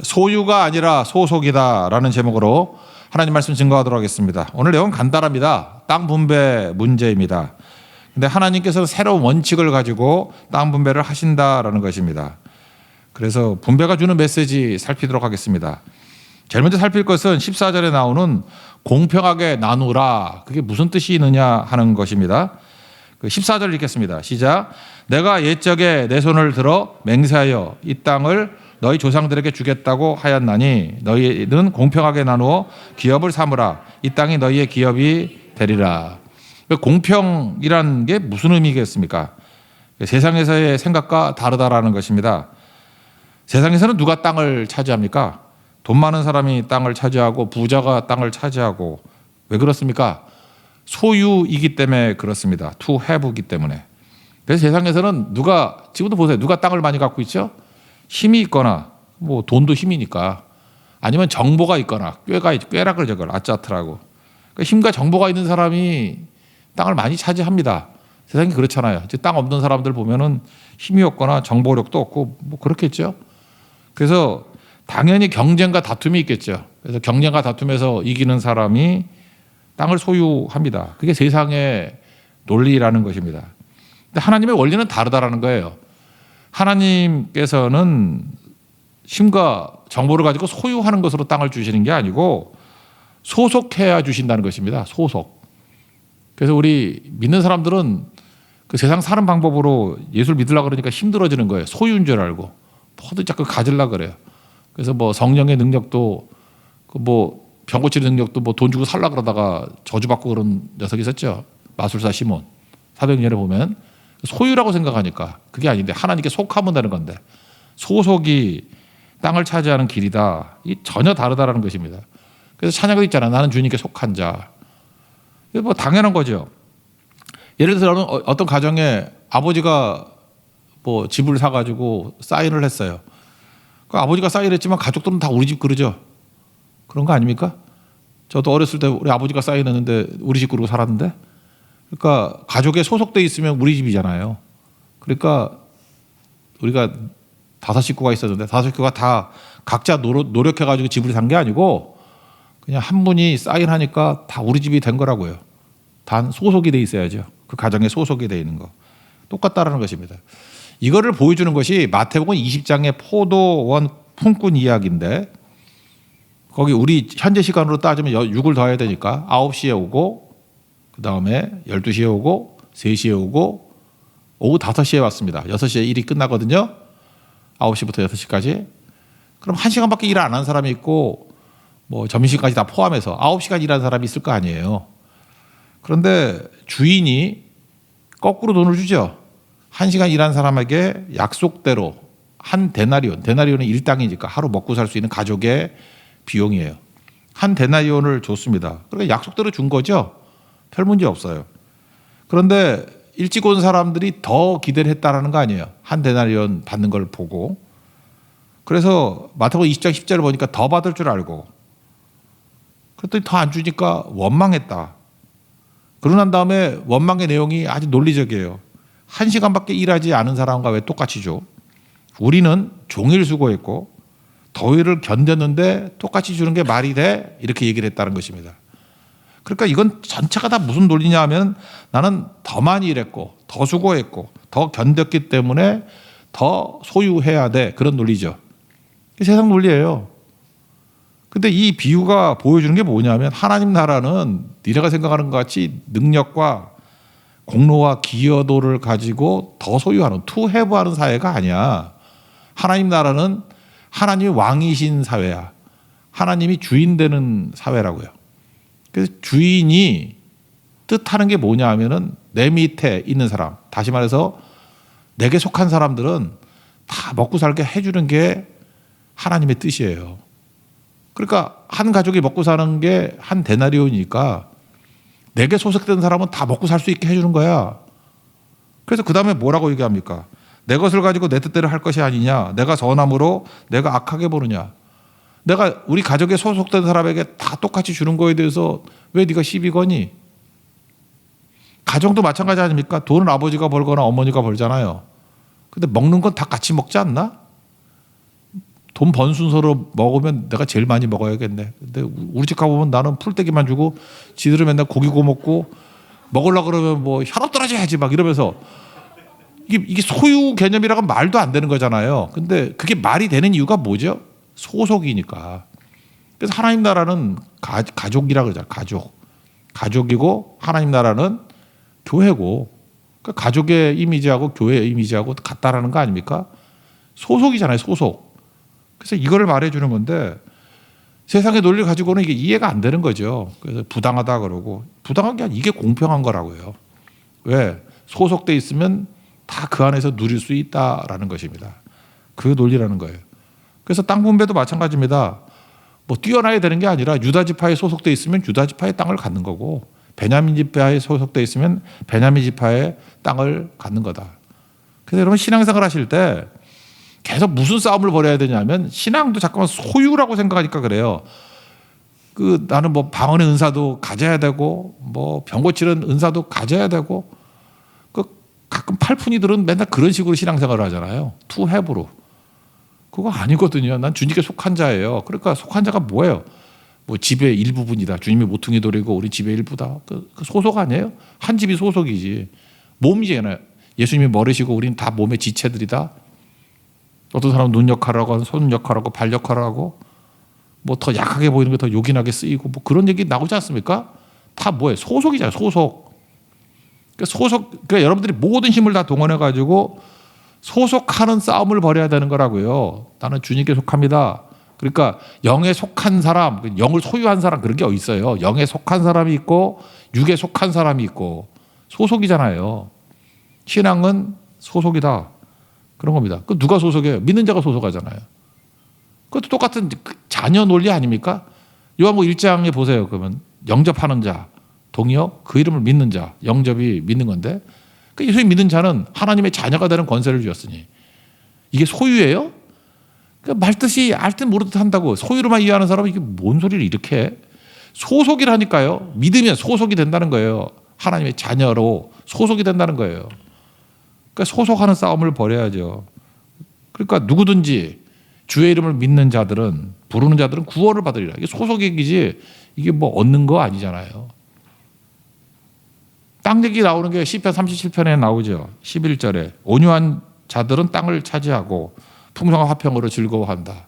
소유가 아니라 소속이다라는 제목으로 하나님 말씀 증거하도록 하겠습니다. 오늘 내용은 간단합니다. 땅 분배 문제입니다. 근데 하나님께서는 새로운 원칙을 가지고 땅 분배를 하신다라는 것입니다. 그래서 분배가 주는 메시지 살피도록 하겠습니다. 제일 먼저 살필 것은 14절에 나오는 공평하게 나누라. 그게 무슨 뜻이 있느냐 하는 것입니다. 그 14절 읽겠습니다. 시작. 내가 옛적에 내 손을 들어 맹세하여 이 땅을 너희 조상들에게 주겠다고 하였나니 너희는 공평하게 나누어 기업을 삼으라. 이 땅이 너희의 기업이 되리라. 공평이란 게 무슨 의미겠습니까? 세상에서의 생각과 다르다라는 것입니다. 세상에서는 누가 땅을 차지합니까? 돈 많은 사람이 땅을 차지하고 부자가 땅을 차지하고. 왜 그렇습니까? 소유이기 때문에 그렇습니다. to have이기 때문에. 그래서 세상에서는 누가, 지금도 보세요. 누가 땅을 많이 갖고 있죠? 힘이 있거나, 뭐 돈도 힘이니까, 아니면 정보가 있거나, 꾀라 그러죠. 그걸 아짜트라고. 그러니까 힘과 정보가 있는 사람이 땅을 많이 차지합니다. 세상이 그렇잖아요. 땅 없는 사람들 보면은 힘이 없거나 정보력도 없고 뭐 그렇겠죠. 그래서 당연히 경쟁과 다툼이 있겠죠. 그래서 경쟁과 다툼에서 이기는 사람이 땅을 소유합니다. 그게 세상의 논리라는 것입니다. 근데 하나님의 원리는 다르다라는 거예요. 하나님께서는 힘과 정보를 가지고 소유하는 것으로 땅을 주시는 게 아니고 소속해야 주신다는 것입니다. 소속. 그래서 우리 믿는 사람들은 그 세상 사는 방법으로 예수를 믿으려고 그러니까 힘들어지는 거예요. 소유인 줄 알고. 뭐든 자꾸 가지려고 그래요. 그래서 뭐 성령의 능력도 뭐 병 고치는 능력도 뭐 돈 주고 살라 그러다가 저주받고 그런 녀석이 있었죠. 마술사 시몬. 사도행전에 보면 소유라고 생각하니까 그게 아닌데 하나님께 속하면 되는 건데 소속이 땅을 차지하는 길이다. 이 전혀 다르다라는 것입니다. 그래서 찬양도 있잖아. 나는 주님께 속한 자. 이거 뭐 당연한 거죠. 예를 들어서 어떤 가정에 아버지가 뭐 집을 사가지고 사인을 했어요. 그 아버지가 사인을 했지만 가족들은 다 우리 집 그러죠. 그런 거 아닙니까? 저도 어렸을 때 우리 아버지가 사인했는데 우리 집 그러고 살았는데, 그러니까 가족에 소속돼 있으면 우리 집이잖아요. 그러니까 우리가 5식구가 있었는데 5식구가 다 각자 노력해가지고 집을 산 게 아니고 그냥 한 분이 사인하니까 다 우리 집이 된 거라고요. 단 소속이 돼 있어야죠. 그 가정에 소속이 돼 있는 거. 똑같다라는 것입니다. 이거를 보여주는 것이 마태복음 20장의 포도원 품꾼 이야기인데, 거기 우리 현재 시간으로 따지면 6을 더해야 되니까 9시에 오고 그 다음에 12시에 오고 3시에 오고 오후 5시에 왔습니다. 6시에 일이 끝나거든요. 9시부터 6시까지. 그럼 1시간밖에 일 안 한 사람이 있고 뭐 점심시간까지 다 포함해서 9시간 일한 사람이 있을 거 아니에요. 그런데 주인이 거꾸로 돈을 주죠. 1시간 일한 사람에게 약속대로 한 데나리온은 일당이니까 하루 먹고 살 수 있는 가족의 비용이에요. 한 데나리온을 줬습니다. 그러니까 약속대로 준 거죠. 별 문제 없어요. 그런데 일찍 온 사람들이 더 기대를 했다라는 거 아니에요. 한 데나리온 받는 걸 보고. 그래서 마태복음 20장 10절을 보니까 더 받을 줄 알고, 그랬더니 더 안 주니까 원망했다. 그러고 난 다음에 원망의 내용이 아주 논리적이에요. 1시간밖에 일하지 않은 사람과 왜 똑같이 줘? 우리는 종일 수고했고 더위를 견뎠는데 똑같이 주는 게 말이 돼? 이렇게 얘기를 했다는 것입니다. 그러니까 이건 전체가 다 무슨 논리냐 하면 나는 더 많이 일했고 더 수고했고 더 견뎠기 때문에 더 소유해야 돼. 그런 논리죠. 세상 논리예요. 근데 이 비유가 보여주는 게 뭐냐면 하나님 나라는 니네가 생각하는 것 같이 능력과 공로와 기여도를 가지고 더 소유하는 to have 하는 사회가 아니야. 하나님 나라는 하나님이 왕이신 사회야. 하나님이 주인 되는 사회라고요. 그래서 주인이 뜻하는 게 뭐냐 하면은 내 밑에 있는 사람, 다시 말해서 내게 속한 사람들은 다 먹고 살게 해주는 게 하나님의 뜻이에요. 그러니까 한 가족이 먹고 사는 게 한 데나리온이니까 내게 소속된 사람은 다 먹고 살 수 있게 해주는 거야. 그래서 그 다음에 뭐라고 얘기합니까? 내 것을 가지고 내 뜻대로 할 것이 아니냐. 내가 선함으로 내가 악하게 보느냐. 내가 우리 가족에 소속된 사람에게 다 똑같이 주는 거에 대해서 왜 네가 시비 거니? 가정도 마찬가지 아닙니까? 돈은 아버지가 벌거나 어머니가 벌잖아요. 근데 먹는 건 다 같이 먹지 않나? 돈 번 순서로 먹으면 내가 제일 많이 먹어야겠네. 근데 우리 집 가보면 나는 풀떼기만 주고 지들은 맨날 고기 구워 먹고 먹으려고 그러면 뭐 혈압 떨어져야지 막 이러면서 이게 소유 개념이라고 말도 안 되는 거잖아요. 근데 그게 말이 되는 이유가 뭐죠? 소속이니까. 그래서 하나님 나라는 가족이라 그러잖아요. 가족이고 하나님 나라는 교회고 그러니까 가족의 이미지하고 교회의 이미지하고 같다라는 거 아닙니까? 소속이잖아요. 소속. 그래서 이거를 말해주는 건데 세상의 논리를 가지고는 이게 이해가 안 되는 거죠. 그래서 부당하다 그러고 부당한 게 아니라 이게 공평한 거라고요. 왜? 소속돼 있으면 다 그 안에서 누릴 수 있다라는 것입니다. 그 논리라는 거예요. 그래서 땅 분배도 마찬가지입니다. 뭐 뛰어나야 되는 게 아니라 유다 지파에 소속돼 있으면 유다 지파의 땅을 갖는 거고 베냐민 지파에 소속돼 있으면 베냐민 지파의 땅을 갖는 거다. 그래서 여러분 신앙생활 하실 때 계속 무슨 싸움을 벌여야 되냐면 신앙도 잠깐만 소유라고 생각하니까 그래요. 나는 뭐 방언의 은사도 가져야 되고 뭐 병 고치는 은사도 가져야 되고 가끔 팔푼이들은 맨날 그런 식으로 신앙생활을 하잖아요. 투 해브로. 그거 아니거든요. 난 주님께 속한 자예요. 그러니까 속한 자가 뭐예요? 뭐 집의 일부분이다. 주님이 모퉁이 돌이고 우리 집의 일부다. 그 소속 아니에요? 한 집이 소속이지. 몸이잖아요. 예수님이 머리시고 우리는 다 몸의 지체들이다. 어떤 사람은 눈 역할을 하고 손 역할을 하고 발 역할을 하고 뭐 더 약하게 보이는 게 더 요긴하게 쓰이고 뭐 그런 얘기 나오지 않습니까? 다 뭐예요? 소속이잖아요. 소속. 그러니까 여러분들이 모든 힘을 다 동원해 가지고 소속하는 싸움을 벌여야 되는 거라고요. 나는 주님께 속합니다. 그러니까 영에 속한 사람, 영을 소유한 사람 그런 게 어디 있어요? 영에 속한 사람이 있고 육에 속한 사람이 있고 소속이잖아요. 신앙은 소속이다. 그런 겁니다. 그 누가 소속해요? 믿는 자가 소속하잖아요. 그것도 똑같은 자녀 논리 아닙니까? 요한복음 1장에 보세요. 그러면 영접하는 자, 동의요? 그 이름을 믿는 자, 영접이 믿는 건데 그 예수님 믿는 자는 하나님의 자녀가 되는 권세를 주었으니 이게 소유예요? 그러니까 말뜻이 알듯 모르듯 한다고 소유로만 이해하는 사람은 이게 뭔 소리를 이렇게 해? 소속이라니까요. 믿으면 소속이 된다는 거예요. 하나님의 자녀로 소속이 된다는 거예요. 그러니까 소속하는 싸움을 벌여야죠. 그러니까 누구든지 주의 이름을 믿는 자들은 부르는 자들은 구원을 받으리라. 이게 소속이지 이게 뭐 얻는 거 아니잖아요. 땅 얘기 나오는 게 시편 37편에 나오죠. 11절에 온유한 자들은 땅을 차지하고 풍성한 화평으로 즐거워한다.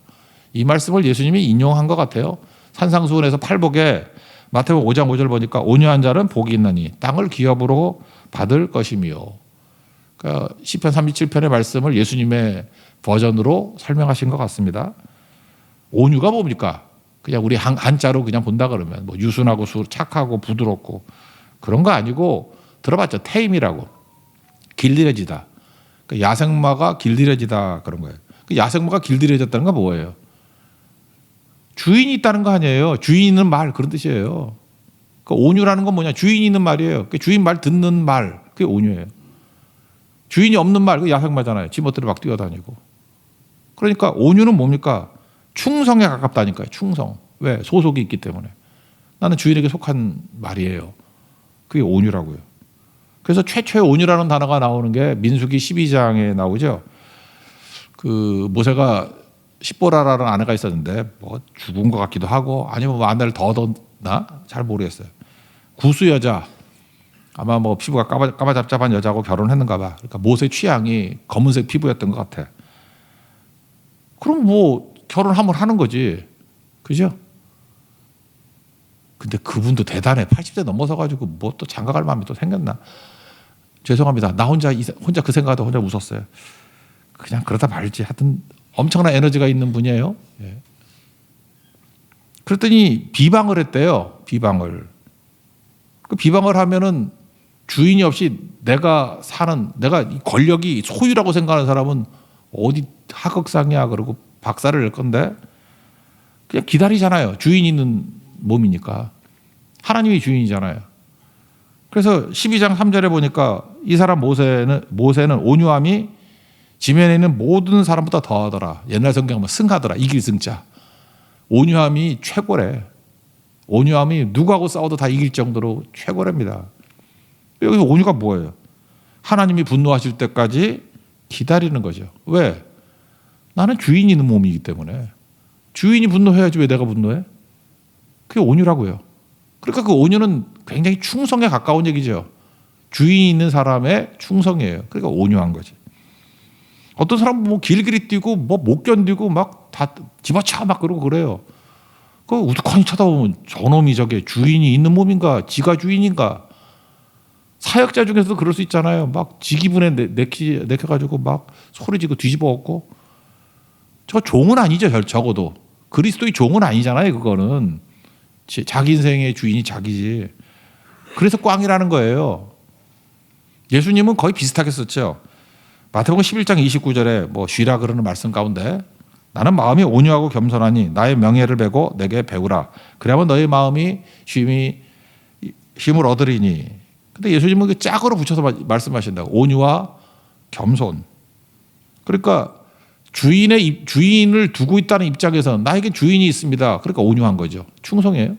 이 말씀을 예수님이 인용한 것 같아요. 산상수훈에서 팔복에 마태복음 5장 5절 보니까 온유한 자는 복이 있나니 땅을 기업으로 받을 것이며 그러니까 시편 37편의 말씀을 예수님의 버전으로 설명하신 것 같습니다. 온유가 뭡니까? 그냥 우리 한자로 그냥 본다 그러면 뭐 유순하고 착하고 부드럽고 그런 거 아니고 들어봤죠? 태임이라고. 길들여지다. 그러니까 야생마가 길들여지다 그런 거예요. 그 야생마가 길들여졌다는 건 뭐예요? 주인이 있다는 거 아니에요. 주인 있는 말 그런 뜻이에요. 그 온유라는 건 뭐냐? 주인이 있는 말이에요. 그 주인 말 듣는 말 그게 온유예요. 주인이 없는 말 그 야생마잖아요. 지 멋대로 막 뛰어다니고. 그러니까 온유는 뭡니까? 충성에 가깝다니까요. 충성. 왜? 소속이 있기 때문에. 나는 주인에게 속한 말이에요. 그게 온유라고요. 그래서 최초의 온유라는 단어가 나오는 게 민수기 12장에 나오죠. 그 모세가 십보라라는 아내가 있었는데 뭐 죽은 것 같기도 하고 아니면 뭐 아내를 더 얻었나 잘 모르겠어요. 구수 여자 아마 뭐 피부가 까마잡잡한 여자하고 결혼했는가 봐. 그러니까 모세 취향이 검은색 피부였던 것 같아. 그럼 뭐 결혼 한번 하는 거지, 그죠? 근데 그분도 대단해. 80대 넘어서 가지고 뭐 또 장가갈 마음이 또 생겼나? 죄송합니다. 나 혼자 그 생각하다 혼자 웃었어요. 그냥 그러다 말지. 하여튼 엄청난 에너지가 있는 분이에요. 예. 그랬더니 비방을 했대요. 비방을. 그 비방을 하면은 주인이 없이 내가 이 권력이 소유라고 생각하는 사람은 어디 하극상이야 그러고 박살을 낼 건데 그냥 기다리잖아요. 주인 있는 몸이니까. 하나님이 주인이잖아요. 그래서 12장 3절에 보니까 이 사람 모세는 온유함이 지면에 있는 모든 사람보다 더하더라. 옛날 성경 보면 승하더라. 이길 승자. 온유함이 최고래. 온유함이 누구하고 싸워도 다 이길 정도로 최고랍니다. 여기 온유가 뭐예요? 하나님이 분노하실 때까지 기다리는 거죠. 왜? 나는 주인이 있는 몸이기 때문에 주인이 분노해야지 왜 내가 분노해? 그게 온유라고요. 그러니까 그 온유는 굉장히 충성에 가까운 얘기죠. 주인이 있는 사람의 충성이에요. 그러니까 온유한 거지. 어떤 사람은 뭐 길길이 뛰고 뭐 못 견디고 막 다 집어쳐 막 그러고 그래요. 그 우두커니 쳐다보면 저놈이 저게 주인이 있는 몸인가? 지가 주인인가? 사역자 중에서도 그럴 수 있잖아요. 막 지기분에 내켜가지고 막 소리지고 뒤집어 엎고. 저 종은 아니죠. 적어도. 그리스도의 종은 아니잖아요. 그거는. 자기 인생의 주인이 자기지. 그래서 꽝이라는 거예요. 예수님은 거의 비슷하게 썼죠. 마태복음 11장 29절에 뭐 쉬라 그러는 말씀 가운데 나는 마음이 온유하고 겸손하니 나의 명예를 베고 내게 배우라. 그러면 너의 마음이 쉼을 얻으리니. 근데 예수님은 그 짝으로 붙여서 말씀하신다고. 온유와 겸손. 그러니까 주인을 두고 있다는 입장에서 나에게 주인이 있습니다. 그러니까 온유한 거죠. 충성이에요.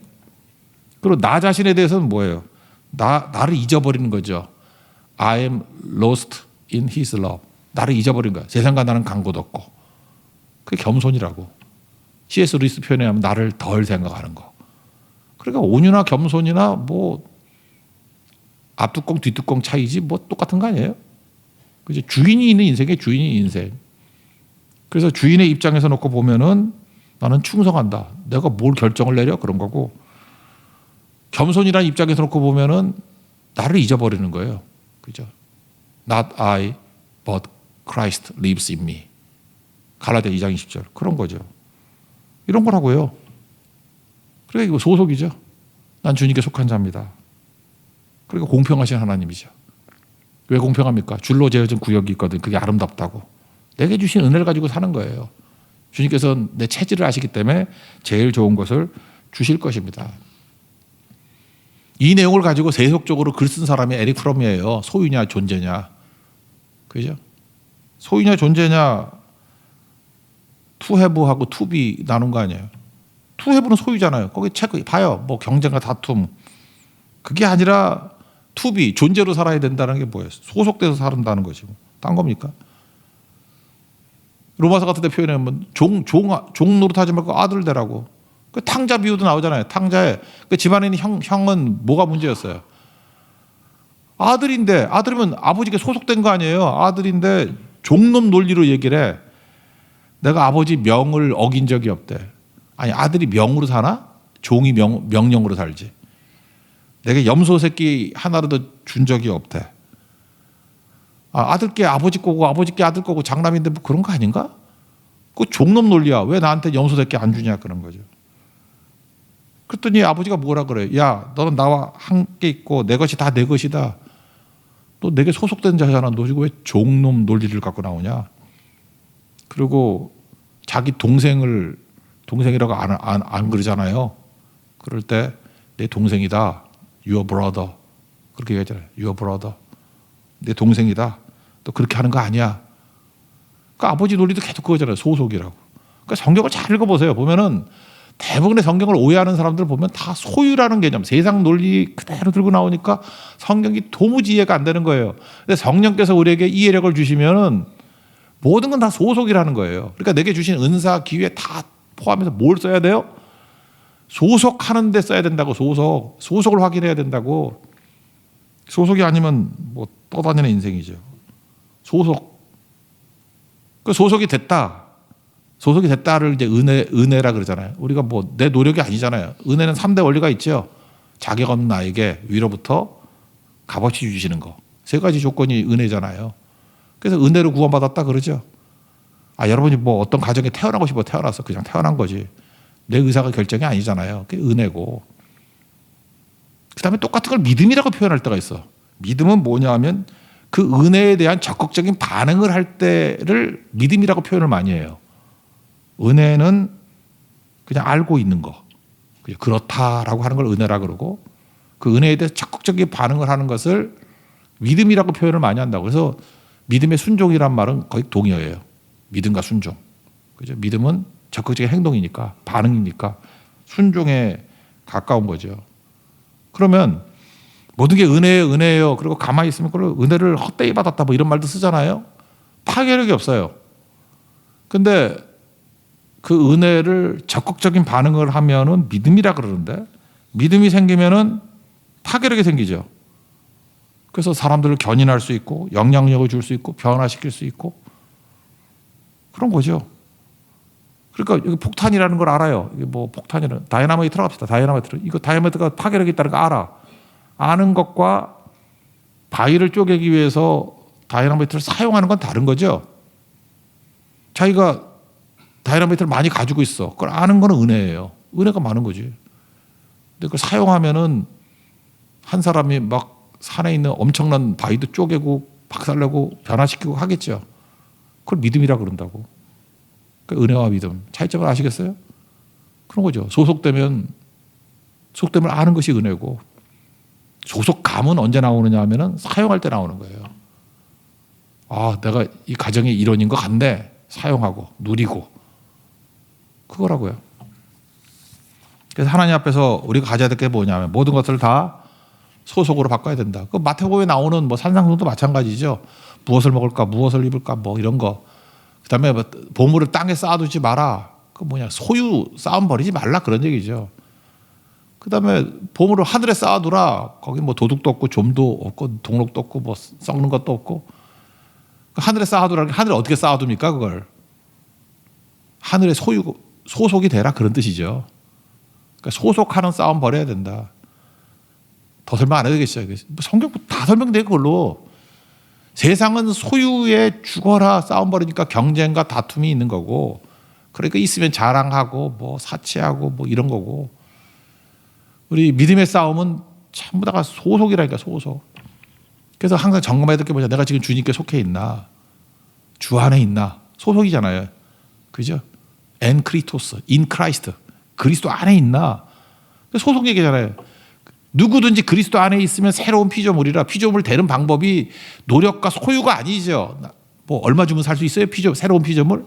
그리고 나 자신에 대해서는 뭐예요? 나를 잊어버리는 거죠. I am lost in his love. 나를 잊어버린 거야. 세상과 나는 간 곳 없고. 그게 겸손이라고. C.S. 루이스 표현에 하면 나를 덜 생각하는 거. 그러니까 온유나 겸손이나 뭐 앞뚜껑 뒷뚜껑 차이지 뭐 똑같은 거 아니에요? 그죠? 주인이 있는 인생에 주인이 인생. 그래서 주인의 입장에서 놓고 보면은 나는 충성한다. 내가 뭘 결정을 내려? 그런 거고. 겸손이라는 입장에서 놓고 보면은 나를 잊어버리는 거예요. 그죠? Not I, but Christ lives in me. 갈라디아 2장 20절. 그런 거죠. 이런 거라고요. 그러니까 이거 소속이죠. 난 주님께 속한 자입니다. 그러니까 공평하신 하나님이죠. 왜 공평합니까? 줄로 재어진 구역이 있거든. 그게 아름답다고. 내게 주신 은혜를 가지고 사는 거예요. 주님께서는 내 체질을 아시기 때문에 제일 좋은 것을 주실 것입니다. 이 내용을 가지고 세속적으로 글 쓴 사람이 에릭 프롬이에요. 소유냐 존재냐. 그죠? 소유냐 존재냐 to have하고 to be 나눈 거 아니에요. to have는 소유잖아요. 거기 체크 봐요. 뭐 경쟁과 다툼. 그게 아니라 to be 존재로 살아야 된다는 게 뭐예요? 소속돼서 살아다는 거지. 딴 겁니까? 로마서 같은 데 표현하면 종 노릇하지 말고 아들 되라고. 그 탕자 비유도 나오잖아요. 탕자에 그 집안에 있는 형은 뭐가 문제였어요? 아들이면 아버지께 소속된 거 아니에요. 아들인데 종놈 논리로 얘기를 해. 내가 아버지 명을 어긴 적이 없대. 아니 아들이 명으로 사나? 종이 명령으로 살지. 내가 염소 새끼 하나라도 준 적이 없대. 아들께 아버지 거고 아버지께 아들 거고 장남인데 뭐 그런 거 아닌가? 그 종놈 논리야. 왜 나한테 염소 새끼 안 주냐 그런 거죠. 그랬더니 아버지가 뭐라 그래? 야, 너는 나와 함께 있고 내 것이 다 내 것이다. 너 내게 소속된 자잖아. 너 지금 왜 종놈 논리를 갖고 나오냐? 그리고 자기 동생이라고 안 그러잖아요. 그럴 때 내 동생이다. Your brother. 그렇게 얘기하잖아요. Your brother. 내 동생이다. 또 그렇게 하는 거 아니야. 그러니까 아버지 논리도 계속 그거잖아요. 소속이라고. 그러니까 성경을 잘 읽어보세요. 보면은 대부분의 성경을 오해하는 사람들 보면 다 소유라는 개념, 세상 논리 그대로 들고 나오니까 성경이 도무지 이해가 안 되는 거예요. 근데 성령께서 우리에게 이해력을 주시면은 모든 건 다 소속이라는 거예요. 그러니까 내게 주신 은사, 기회 다 포함해서 뭘 써야 돼요? 소속하는 데 써야 된다고. 소속을 확인해야 된다고. 소속이 아니면 뭐 떠다니는 인생이죠. 소속. 그 소속이 됐다를 이제 은혜라 그러잖아요. 우리가 뭐 내 노력이 아니잖아요. 은혜는 3대 원리가 있죠. 자격 없는 나에게 위로부터 값없이 주시는 거. 3가지 조건이 은혜잖아요. 그래서 은혜로 구원받았다 그러죠. 여러분이 뭐 어떤 가정에 태어나고 싶어 태어나서 그냥 태어난 거지. 내 의사가 결정이 아니잖아요. 그게 은혜고. 그 다음에 똑같은 걸 믿음이라고 표현할 때가 있어. 믿음은 뭐냐 하면 그 은혜에 대한 적극적인 반응을 할 때를 믿음이라고 표현을 많이 해요. 은혜는 그냥 알고 있는 거. 그렇다라고 하는 걸 은혜라 그러고 그 은혜에 대해서 적극적인 반응을 하는 것을 믿음이라고 표현을 많이 한다고. 그래서 믿음의 순종이란 말은 거의 동의어예요. 믿음과 순종. 그죠? 믿음은 적극적인 행동이니까, 반응이니까 순종에 가까운 거죠. 그러면 모든 게 은혜예요. 그리고 가만히 있으면 그걸 은혜를 헛되이 받았다 뭐 이런 말도 쓰잖아요. 파괴력이 없어요. 근데 그 은혜를 적극적인 반응을 하면은 믿음이라 그러는데, 믿음이 생기면은 파괴력이 생기죠. 그래서 사람들을 견인할 수 있고 영향력을 줄 수 있고 변화시킬 수 있고 그런 거죠. 그러니까 여기 폭탄이라는 걸 알아요. 이게 뭐 폭탄이라는, 다이나마이트로 갑시다. 다이나마이트로. 이거 다이나마이트가 파괴력이 있다는 거 알아. 아는 것과 바위를 쪼개기 위해서 다이나마이트를 사용하는 건 다른 거죠. 자기가 다이나마이트를 많이 가지고 있어. 그걸 아는 건 은혜예요. 은혜가 많은 거지. 근데 그걸 사용하면은 한 사람이 막 산에 있는 엄청난 바위도 쪼개고 박살내고 변화시키고 하겠죠. 그걸 믿음이라 그런다고. 그러니까 은혜와 믿음 차이점을 아시겠어요? 그런 거죠. 소속되면 아는 것이 은혜고, 소속감은 언제 나오느냐 하면은 사용할 때 나오는 거예요. 아, 내가 이 가정의 일원인 것 같네. 사용하고 누리고 그거라고요. 그래서 하나님 앞에서 우리가 가져야 될 게 뭐냐면 모든 것을 다 소속으로 바꿔야 된다. 그 마태복음에 나오는 뭐 산상수훈도 마찬가지죠. 무엇을 먹을까, 무엇을 입을까, 뭐 이런 거. 그다음에 뭐 보물을 땅에 쌓아두지 마라. 그 뭐냐, 소유 쌓음 버리지 말라 그런 얘기죠. 그다음에 보물을 하늘에 쌓아두라. 거기 뭐 도둑도 없고 좀도 없고 동록도 없고 뭐 썩는 것도 없고. 하늘에 쌓아두라. 하늘에 어떻게 쌓아둡니까 그걸? 하늘의 소속이 되라 그런 뜻이죠. 그러니까 소속하는 싸움 벌여야 된다. 더 설명 안 해도 되겠어요. 성경 다 설명돼 그걸로. 세상은 소유에 죽어라 싸움 벌이니까 경쟁과 다툼이 있는 거고, 그러니까 있으면 자랑하고 뭐 사치하고 뭐 이런 거고, 우리 믿음의 싸움은 전부 다가 소속이라니까, 소속. 그래서 항상 점검해야 될 게 뭐냐, 내가 지금 주님께 속해 있나, 주 안에 있나. 소속이잖아요. 그죠? 엔 크리토스, 인 크라이스트, 그리스도 안에 있나. 소속 얘기잖아요. 누구든지 그리스도 안에 있으면 새로운 피조물이라. 피조물 되는 방법이 노력과 소유가 아니죠. 뭐 얼마 주면 살 수 있어요? 새로운 피조물?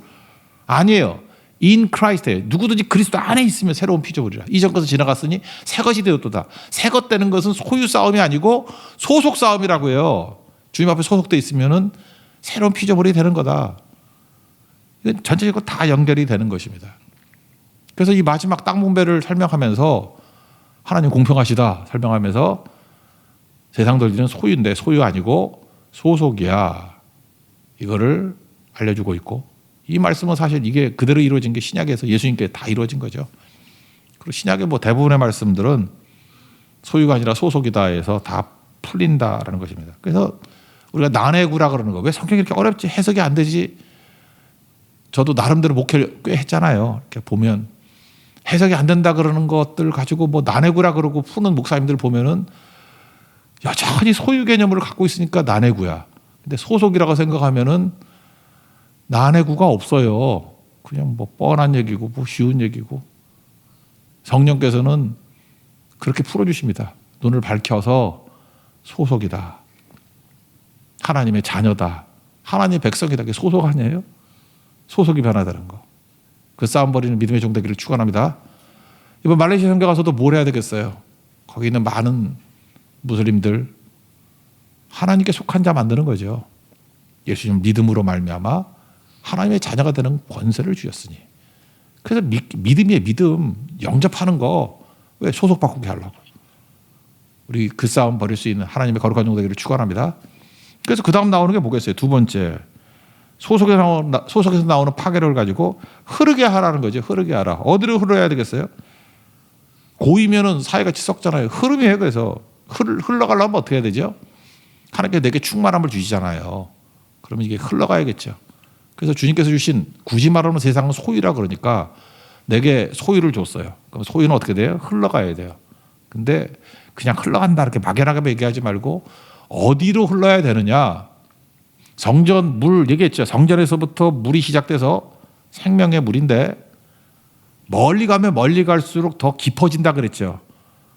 아니에요. 인 크라이스트예요. 누구든지 그리스도 안에 있으면 새로운 피조물이라. 이전 것은 지나갔으니 새 것이 되었도다. 새 것 되는 것은 소유 싸움이 아니고 소속 싸움이라고 해요. 주님 앞에 소속돼 있으면은 새로운 피조물이 되는 거다. 이건 전체적으로 다 연결이 되는 것입니다. 그래서 이 마지막 땅 분배를 설명하면서 하나님 공평하시다 설명하면서 세상 돌리는 소유인데 소유 아니고 소속이야. 이거를 알려주고 있고, 이 말씀은 사실 이게 그대로 이루어진 게 신약에서 예수님께 다 이루어진 거죠. 그리고 신약의 뭐 대부분의 말씀들은 소유가 아니라 소속이다 해서 다 풀린다라는 것입니다. 그래서 우리가 난해구라 그러는 거, 왜 성경이 이렇게 어렵지, 해석이 안 되지. 저도 나름대로 목회를 꽤 했잖아요. 이렇게 보면 해석이 안 된다 그러는 것들 가지고 뭐 난해구라 그러고 푸는 목사님들 보면은 여전히 소유 개념을 갖고 있으니까 난해구야. 근데 소속이라고 생각하면은 난해구가 없어요. 그냥 뭐 뻔한 얘기고 뭐 쉬운 얘기고, 성령께서는 그렇게 풀어주십니다. 눈을 밝혀서 소속이다, 하나님의 자녀다, 하나님의 백성이다. 그게 소속 아니에요? 소속이 변화되는 거. 그 싸움 벌이는 믿음의 종 되기를 축원합니다. 이번 말레이시아 선교 가서도 뭘 해야 되겠어요? 거기 있는 많은 무슬림들 하나님께 속한 자 만드는 거죠. 예수님 믿음으로 말미암아 하나님의 자녀가 되는 권세를 주셨으니. 그래서 믿음이에요. 믿음 영접하는 거. 왜 소속 바꾸게 하려고. 우리 그 싸움 벌일 수 있는 하나님의 거룩한 종 되기를 축원합니다. 그래서 그 다음 나오는 게 뭐겠어요? 두 번째, 소속에서 나오는 파괴를 가지고 흐르게 하라는 거죠. 흐르게 하라. 어디로 흘러야 되겠어요? 고이면은 사회같이 썩잖아요. 흐름이에요. 그래서 흘러가려면 어떻게 해야 되죠? 하나님께서 내게 충만함을 주시잖아요. 그러면 이게 흘러가야겠죠. 그래서 주님께서 주신, 굳이 말하면 세상은 소유라 그러니까 내게 소유를 줬어요. 그럼 소유는 어떻게 돼요? 흘러가야 돼요. 근데 그냥 흘러간다 이렇게 막연하게 얘기하지 말고 어디로 흘러야 되느냐. 성전 물 얘기했죠. 성전에서부터 물이 시작돼서 생명의 물인데 멀리 가면 멀리 갈수록 더 깊어진다 그랬죠.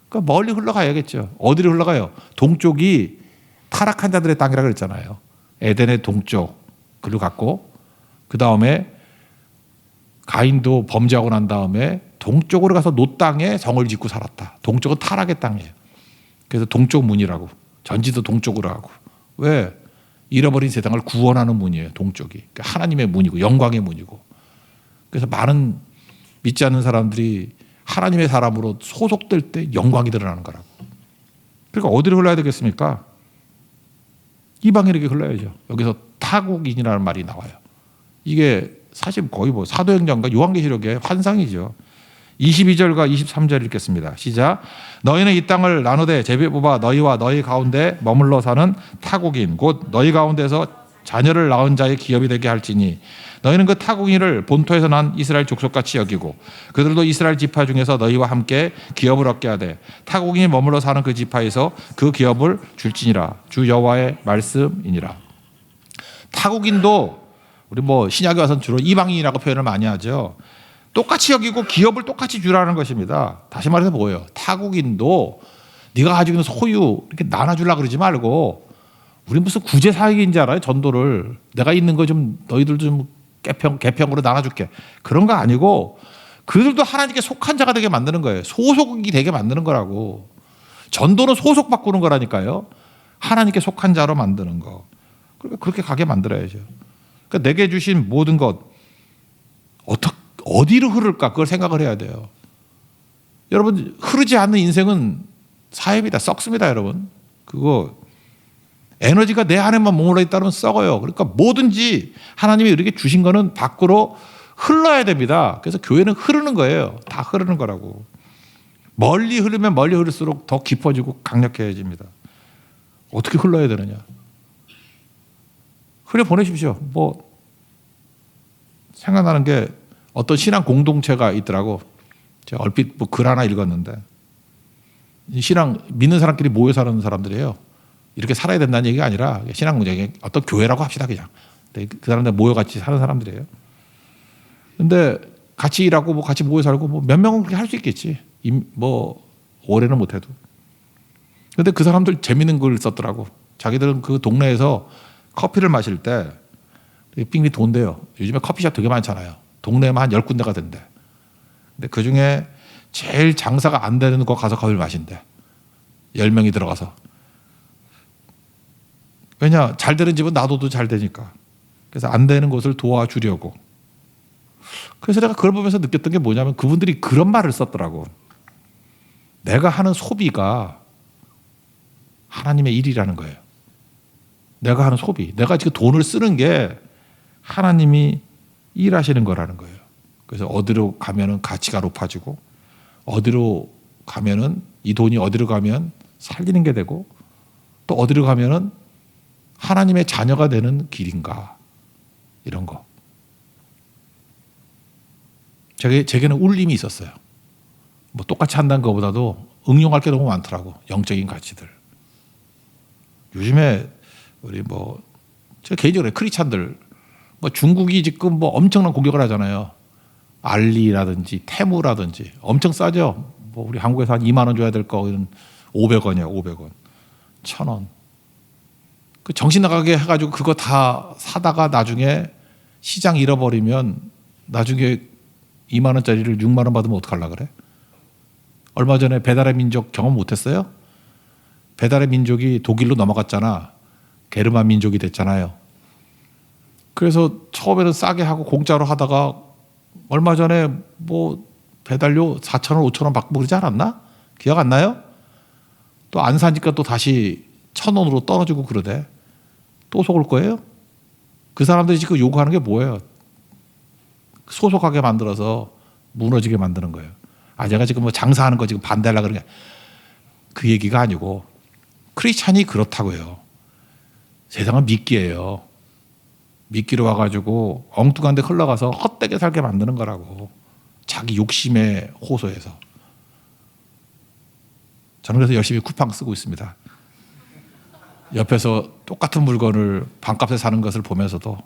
그러니까 멀리 흘러가야겠죠. 어디로 흘러가요? 동쪽이 타락한 자들의 땅이라 그랬잖아요. 에덴의 동쪽 글로 갔고, 그 다음에 가인도 범죄하고 난 다음에 동쪽으로 가서 노 땅에 성을 짓고 살았다. 동쪽은 타락의 땅이에요. 그래서 동쪽 문이라고, 전지도 동쪽으로 하고. 왜? 잃어버린 세상을 구원하는 문이에요. 동쪽이. 그러니까 하나님의 문이고 영광의 문이고. 그래서 많은 믿지 않는 사람들이 하나님의 사람으로 소속될 때 영광이 드러나는 거라고. 그러니까 어디로 흘러야 되겠습니까? 이방인에게 흘러야죠. 여기서 타국인이라는 말이 나와요. 이게 사실 거의 뭐 사도행전과 요한계시록의 환상이죠. 22절과 23절 읽겠습니다. 시작. 너희는 이 땅을 나누되 제비 뽑아 너희와 너희 가운데 머물러 사는 타국인 곧 너희 가운데서 자녀를 낳은 자의 기업이 되게 할지니 너희는 그 타국인을 본토에서 난 이스라엘 족속같이 여기고 그들도 이스라엘 지파 중에서 너희와 함께 기업을 얻게 하되 타국인이 머물러 사는 그 지파에서 그 기업을 줄지니라. 주 여호와의 말씀이니라. 타국인도 우리 뭐 신약에 와서는 주로 이방인이라고 표현을 많이 하죠. 똑같이 여기고 기업을 똑같이 주라는 것입니다. 다시 말해서 뭐예요? 타국인도 네가 가지고 있는 소유 이렇게 나눠주려고 그러지 말고 우리 무슨 구제사역인지 알아요? 전도를 내가 있는 거 좀 너희들도 좀 개평으로 나눠줄게. 그런 거 아니고 그들도 하나님께 속한 자가 되게 만드는 거예요. 소속이 되게 만드는 거라고. 전도는 소속 바꾸는 거라니까요. 하나님께 속한 자로 만드는 거. 그러니까 그렇게 가게 만들어야죠. 그러니까 내게 주신 모든 것 어디로 흐를까 그걸 생각을 해야 돼요. 여러분 흐르지 않는 인생은 사입니다. 썩습니다. 여러분. 그거 에너지가 내 안에만 머물러 있다면 썩어요. 그러니까 뭐든지 하나님이 이렇게 주신 거는 밖으로 흘러야 됩니다. 그래서 교회는 흐르는 거예요. 다 흐르는 거라고. 멀리 흐르면 멀리 흐를수록 더 깊어지고 강력해집니다. 어떻게 흘러야 되느냐. 흘려 보내십시오. 뭐 생각나는 게 어떤 신앙 공동체가 있더라고. 제가 얼핏 뭐 글 하나 읽었는데 신앙 믿는 사람끼리 모여 사는 사람들이에요. 이렇게 살아야 된다는 얘기가 아니라 신앙 문제에 어떤 교회라고 합시다 그냥. 그 사람들 모여 같이 사는 사람들이에요. 근데 같이 일하고 뭐 같이 모여 살고 뭐 몇 명은 그렇게 할 수 있겠지. 뭐 오래는 못해도. 근데 그 사람들 재밌는 글 썼더라고. 자기들은 그 동네에서 커피를 마실 때 빙빙 돈대요. 요즘에 커피숍 되게 많잖아요. 동네에만 한 10군데가 된대. 근데 그중에 제일 장사가 안 되는 거 가서 커피를 마신대. 10명이 들어가서. 왜냐? 잘 되는 집은 놔둬도 잘 되니까. 그래서 안 되는 곳을 도와주려고. 그래서 내가 그걸 보면서 느꼈던 게 뭐냐면 그분들이 그런 말을 썼더라고. 내가 하는 소비가 하나님의 일이라는 거예요. 내가 하는 소비. 내가 지금 돈을 쓰는 게 하나님이 일하시는 거라는 거예요. 그래서 어디로 가면은 가치가 높아지고 어디로 가면은 이 돈이 어디로 가면 살리는 게 되고 또 어디로 가면은 하나님의 자녀가 되는 길인가 이런 거. 제게는 울림이 있었어요. 뭐 똑같이 한다는 것보다도 응용할 게 너무 많더라고. 영적인 가치들. 요즘에 우리 뭐 제가 개인적으로 크리스찬들 뭐 중국이 지금 뭐 엄청난 공격을 하잖아요. 알리라든지 테무라든지 엄청 싸죠. 뭐 우리 한국에서 한 2만 원 줘야 될 거는 500원이야. 500원. 1,000원. 그 정신 나가게 해가지고 그거 다 사다가 나중에 시장 잃어버리면 나중에 2만 원짜리를 6만 원 받으면 어떡하려고 그래? 얼마 전에 배달의 민족 경험 못했어요? 배달의 민족이 독일로 넘어갔잖아. 게르만 민족이 됐잖아요. 그래서 처음에는 싸게 하고 공짜로 하다가 얼마 전에 뭐 배달료 4,000원, 5,000원 받고 그러지 않았나? 기억 안 나요? 또 안 사니까 또 다시 1,000원으로 떨어지고 그러대. 또 속을 거예요? 그 사람들이 지금 요구하는 게 뭐예요? 소속하게 만들어서 무너지게 만드는 거예요. 아, 제가 지금 뭐 장사하는 거 지금 반대하려고 그러는 게 그 얘기가 아니고 크리스찬이 그렇다고요. 세상은 미끼예요. 미끼로 와가지고 엉뚱한 데 흘러가서 헛되게 살게 만드는 거라고. 자기 욕심에 호소해서. 저는 그래서 열심히 쿠팡 쓰고 있습니다. 옆에서 똑같은 물건을 반값에 사는 것을 보면서도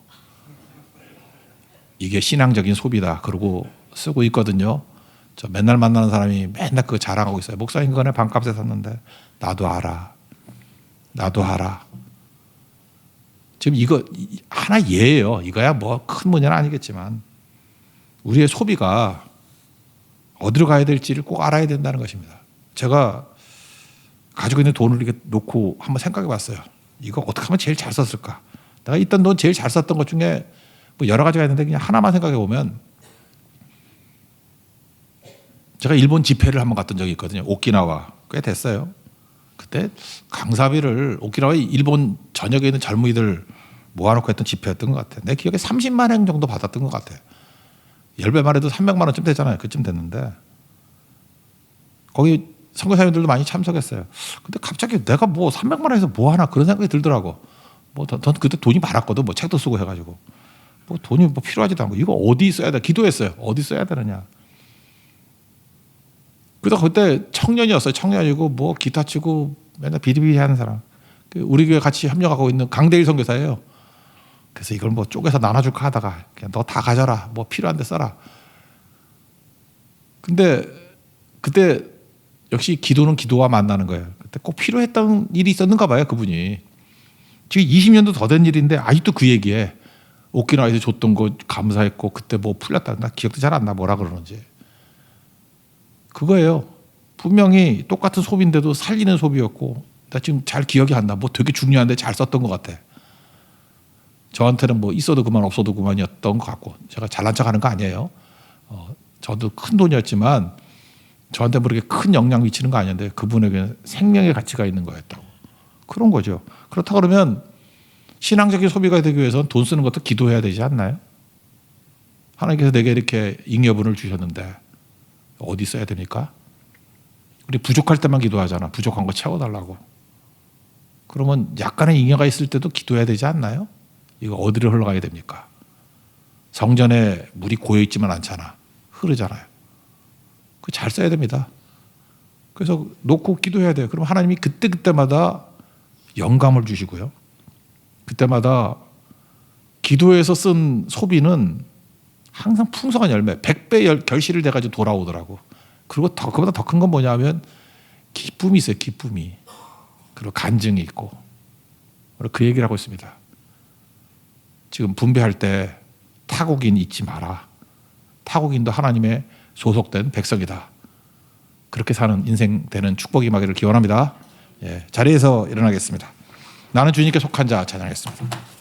이게 신앙적인 소비다. 그러고 쓰고 있거든요. 저 맨날 만나는 사람이 맨날 그거 자랑하고 있어요. 목사님 그거는 반값에 샀는데 나도 알아. 나도 알아. 지금 이거 하나 예예요. 이거야 뭐 큰 문제는 아니겠지만 우리의 소비가 어디로 가야 될지를 꼭 알아야 된다는 것입니다. 제가 가지고 있는 돈을 이렇게 놓고 한번 생각해 봤어요. 이거 어떻게 하면 제일 잘 썼을까? 내가 있던 돈 제일 잘 썼던 것 중에 뭐 여러 가지가 있는데 그냥 하나만 생각해 보면 제가 일본 집회를 한번 갔던 적이 있거든요. 오키나와 꽤 됐어요. 그때 강사비를 오키나와의 일본 전역에 있는 젊은이들 모아놓고 했던 집회였던 것 같아요. 내 기억에 30만 엔 정도 받았던 것 같아요. 10배만 해도 300만 원쯤 되잖아요. 그쯤 됐는데 거기 선교사님들도 많이 참석했어요. 근데 갑자기 내가 뭐 300만 원에서 뭐 하나 그런 생각이 들더라고. 뭐 전 그때 돈이 많았거든. 뭐 책도 쓰고 해가지고 뭐 돈이 뭐 필요하지도 않고 이거 어디 써야 돼? 기도했어요. 어디 써야 되느냐. 그래서 그때 청년이었어요. 청년이고 뭐 기타 치고 맨날 비리비리 하는 사람. 우리 교회 같이 협력하고 있는 강대일 선교사예요. 그래서 이걸 뭐 쪼개서 나눠줄까 하다가 그냥 너 다 가져라. 뭐 필요한 데 써라. 근데 그때 역시 기도는 기도와 만나는 거예요. 그때 꼭 필요했던 일이 있었는가 봐요. 그분이. 지금 20년도 더 된 일인데 아직도 그 얘기에 오키나와에서 줬던 거 감사했고 그때 뭐 풀렸다. 나 기억도 잘 안 나. 뭐라 그러는지. 그거예요. 분명히 똑같은 소비인데도 살리는 소비였고 나 지금 잘 기억이 안 나. 뭐 되게 중요한데 잘 썼던 것 같아. 저한테는 뭐 있어도 그만 없어도 그만이었던 것 같고 제가 잘난 척하는 거 아니에요. 저도 큰 돈이었지만 저한테 뭐 이렇게 큰 영향 미치는 거 아니었는데 그분에게는 생명의 가치가 있는 거였다고. 그런 거죠. 그렇다 그러면 신앙적인 소비가 되기 위해서는 돈 쓰는 것도 기도해야 되지 않나요? 하나님께서 내게 이렇게 잉여분을 주셨는데 어디 써야 됩니까? 우리 부족할 때만 기도하잖아. 부족한 거 채워달라고. 그러면 약간의 잉여가 있을 때도 기도해야 되지 않나요? 이거 어디로 흘러가야 됩니까? 성전에 물이 고여있지만 않잖아. 흐르잖아요. 그 잘 써야 됩니다. 그래서 놓고 기도해야 돼요. 그럼 하나님이 그때그때마다 영감을 주시고요. 그때마다 기도해서 쓴 소비는 항상 풍성한 열매, 100배 결실을 내가지고 돌아오더라고. 그리고 그보다 더 큰 건 뭐냐면 기쁨이 있어요. 기쁨이. 그리고 간증이 있고. 그 얘기를 하고 있습니다. 지금 분배할 때 타국인 잊지 마라. 타국인도 하나님의 소속된 백성이다. 그렇게 사는 인생 되는 축복이 임하기를 기원합니다. 예, 자리에서 일어나겠습니다. 나는 주님께 속한 자 찬양하겠습니다.